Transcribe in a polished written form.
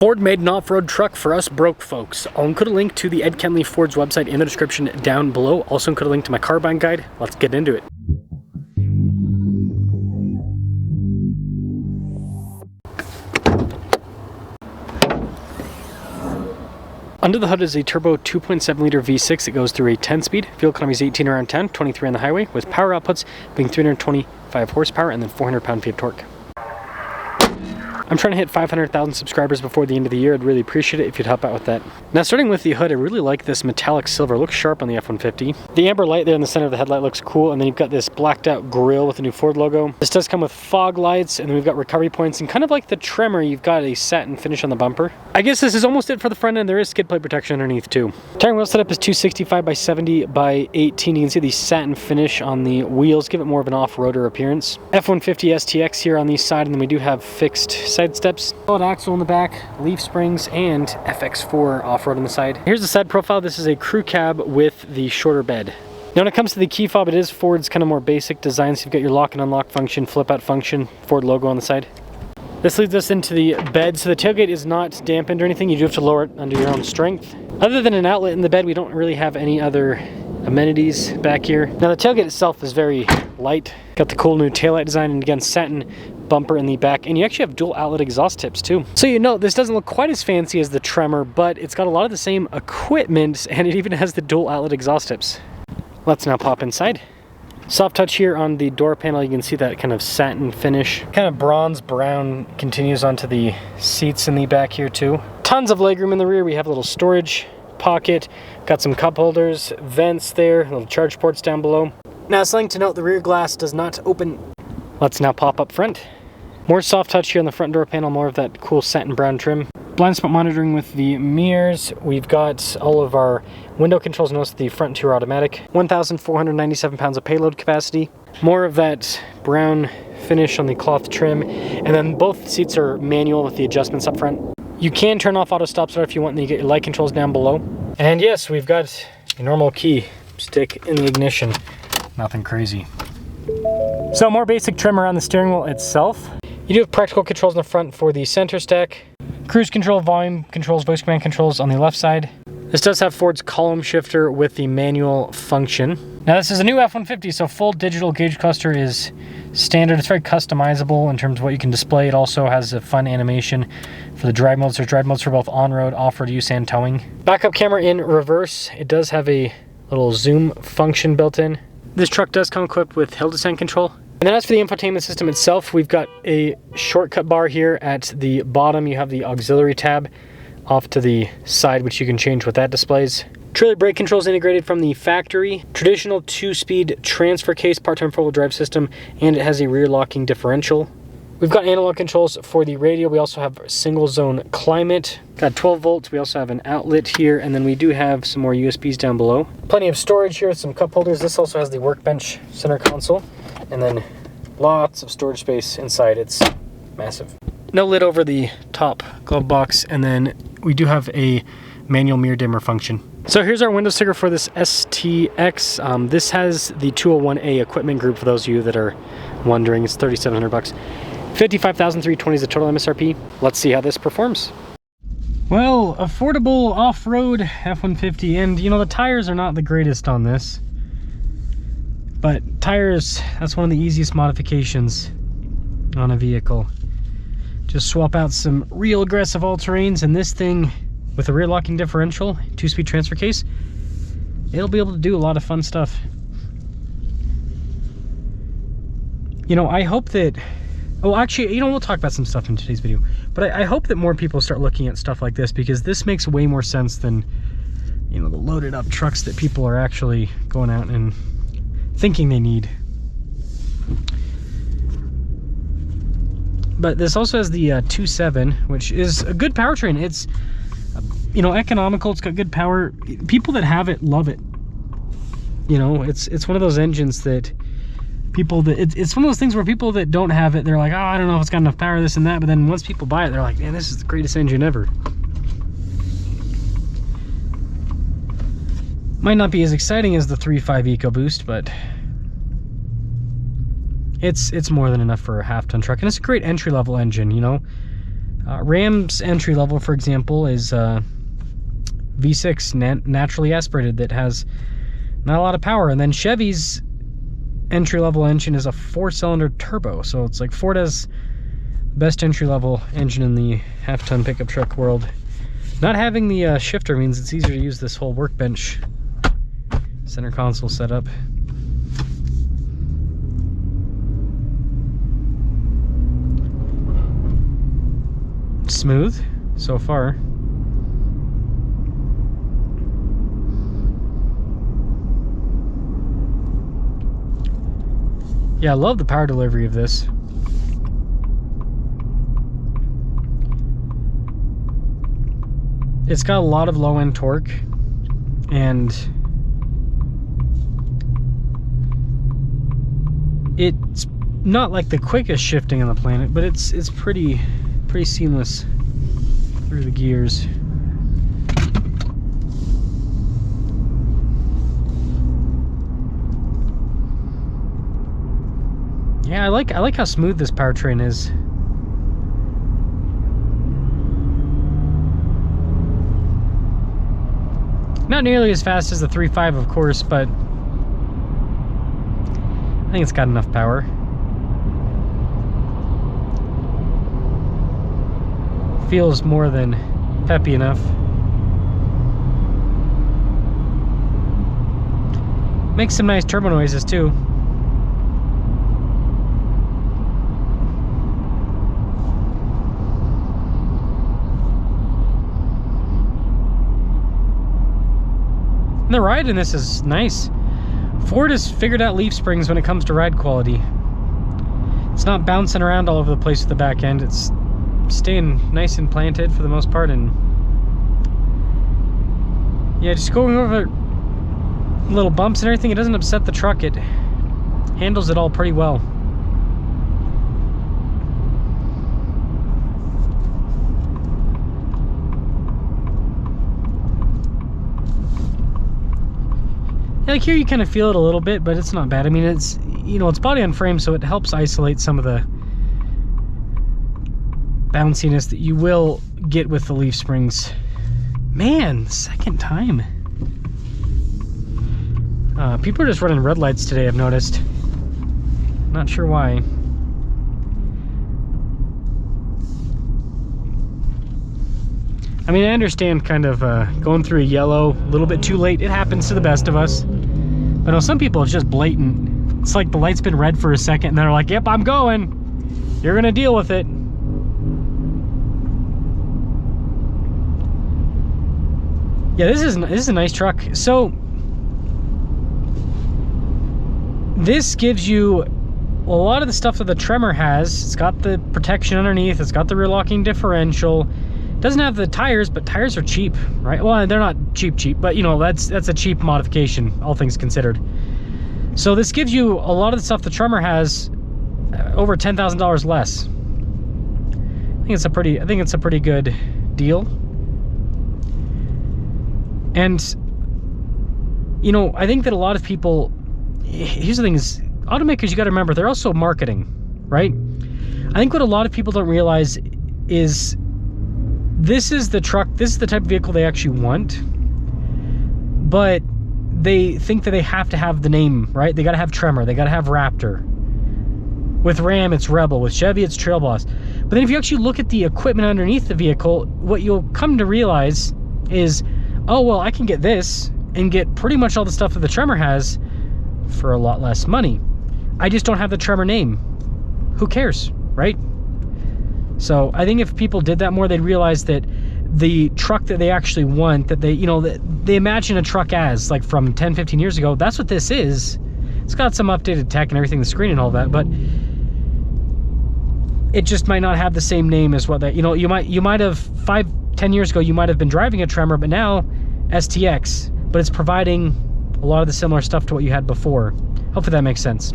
Ford made an off-road truck for us broke folks. I'll include a link to the Ed Kenley Ford's website in the description down below. Also include a link to my car buying guide. Let's get into it. Under the hood is a turbo 2.7 liter V6 that goes through a 10-speed. Fuel economy is 18 around 10, 23 on the highway, with power outputs being 325 horsepower and then 400 pound-feet of torque. I'm trying to hit 500,000 subscribers before the end of the year. I'd really appreciate it if you'd help out with that. Now, starting with the hood, I really like this metallic silver. It looks sharp on the F-150. The amber light there in the center of the headlight looks cool, and then you've got this blacked out grille with the new Ford logo. This does come with fog lights, and then we've got recovery points, and kind of like the Tremor, you've got a satin finish on the bumper. I guess this is almost it for the front end. There is skid plate protection underneath too. Tire and wheel setup is 265 by 70 by 18. You can see the satin finish on the wheels, give it more of an off-roader appearance. F-150 STX here on the side, and then we do have fixed side steps. Axle in the back, leaf springs, and FX4 off-road on the side. Here's the side profile. This is a crew cab with the shorter bed. Now when it comes to the key fob, it is Ford's kind of more basic design. So you've got your lock and unlock function, flip out function, Ford logo on the side. This leads us into the bed. So the tailgate is not dampened or anything. You do have to lower it under your own strength. Other than an outlet in the bed, we don't really have any other amenities back here. Now the tailgate itself is very light. Got the cool new taillight design, and again, satin bumper in the back, and you actually have dual outlet exhaust tips too. So you know, this doesn't look quite as fancy as the Tremor, but it's got a lot of the same equipment, and it even has the dual outlet exhaust tips. Let's now pop inside. Soft touch here on the door panel. You can see that kind of satin finish. Kind of bronze brown continues onto the seats in the back here too. Tons of legroom in the rear. We have a little storage pocket, got some cup holders, vents there, little charge ports down below. Now, something to note, the rear glass does not open. Let's now pop up front. More soft touch here on the front door panel, more of that cool satin brown trim. Blind spot monitoring with the mirrors. We've got all of our window controls. Notice the front two are automatic. 1,497 pounds of payload capacity. More of that brown finish on the cloth trim. And then both seats are manual with the adjustments up front. You can turn off auto stop start if you want, and then you get your light controls down below. And yes, we've got a normal key stick in the ignition. Nothing crazy. So more basic trim around the steering wheel itself. You do have practical controls in the front for the center stack. Cruise control, volume controls, voice command controls on the left side. This does have Ford's column shifter with the manual function. Now this is a new F-150, so full digital gauge cluster is standard. It's very customizable in terms of what you can display. It also has a fun animation for the drive modes. There's drive modes for both on-road, off-road use, and towing. Backup camera in reverse. It does have a little zoom function built in. This truck does come equipped with hill descent control. And then as for the infotainment system itself, we've got a shortcut bar here at the bottom. You have the auxiliary tab off to the side, which you can change what that displays. Trailer brake controls integrated from the factory. Traditional 2-speed transfer case, part-time four-wheel drive system, and it has a rear locking differential. We've got analog controls for the radio. We also have single zone climate. Got 12 volts. We also have an outlet here, and then we do have some more USBs down below. Plenty of storage here with some cup holders. This also has the workbench center console, and then lots of storage space inside. It's massive. No lid over the top glove box, and then we do have a manual mirror dimmer function. So here's our window sticker for this STX. This has the 201A equipment group for those of you that are wondering. It's $3,700. 55,320 is the total MSRP. Let's see how this performs. Well, affordable off-road F-150, and you know, the tires are not the greatest on this. But tires, that's one of the easiest modifications on a vehicle. Just swap out some real aggressive all-terrains, and this thing with a rear locking differential, 2-speed transfer case, it'll be able to do a lot of fun stuff. You know, I hope that, oh, actually, you know, we'll talk about some stuff in today's video, but I hope that more people start looking at stuff like this, because this makes way more sense than, you know, the loaded up trucks that people are actually going out and thinking they need. But this also has the 2.7, which is a good powertrain. It's, you know, economical. It's got good power. People that have it love it. You know, it's one of those engines that people that it's one of those things where people that don't have it, they're like, oh, I don't know if it's got enough power, this and that. But then once people buy it, they're like, man, this is the greatest engine ever. Might not be as exciting as the 3.5 EcoBoost, but it's more than enough for a half-ton truck, and it's a great entry-level engine. You know, Ram's entry level, for example, is V6 naturally aspirated that has not a lot of power. And then Chevy's entry-level engine is a 4-cylinder turbo. So it's like Ford has the best entry-level engine in the half-ton pickup truck world. Not having the shifter means it's easier to use this whole workbench center console setup. Smooth so far. Yeah, I love the power delivery of this. It's got a lot of low-end torque, and it's not like the quickest shifting on the planet, but it's pretty seamless through the gears. Yeah, I like how smooth this powertrain is. Not nearly as fast as the 3.5, of course, but I think it's got enough power. Feels more than peppy enough. Makes some nice turbo noises too. And the ride in this is nice. Ford has figured out leaf springs when it comes to ride quality. It's not bouncing around all over the place with the back end. It's staying nice and planted for the most part, and yeah, just going over little bumps and everything, it doesn't upset the truck. It handles it all pretty well. Like here you kind of feel it a little bit, but it's not bad. I mean, it's, you know, it's body on frame, so it helps isolate some of the bounciness that you will get with the leaf springs. Man, second time. People are just running red lights today, I've noticed. Not sure why. I mean, I understand kind of going through a yellow a little bit too late. It happens to the best of us. But no, some people, it's just blatant. It's like the light's been red for a second and they're like, yep, I'm going. You're gonna deal with it. Yeah, this is a nice truck. So this gives you a lot of the stuff that the Tremor has. It's got the protection underneath. It's got the rear locking differential. Doesn't have the tires, but tires are cheap, right? Well, they're not cheap, but you know, that's a cheap modification, all things considered. So this gives you a lot of the stuff the Tremor has over $10,000 less. I think it's a pretty good deal. And you know, I think that a lot of people, here's the thing is, automakers, you got to remember, they're also marketing, right? I think what a lot of people don't realize is this is the truck, this is the type of vehicle they actually want, but they think that they have to have the name, right? They got to have Tremor, they got to have Raptor. With Ram, it's Rebel. With Chevy, it's Trail Boss. But then if you actually look at the equipment underneath the vehicle, what you'll come to realize is, oh, well, I can get this and get pretty much all the stuff that the Tremor has for a lot less money. I just don't have the Tremor name. Who cares, right? So I think if people did that more, they'd realize that the truck that they actually want, that they, you know, they imagine a truck as, like from 10, 15 years ago, that's what this is. It's got some updated tech and everything, the screen and all that, but it just might not have the same name as what that, you know, you might have 5, 10 years ago, you might have been driving a Tremor, but now STX, but it's providing a lot of the similar stuff to what you had before. Hopefully that makes sense.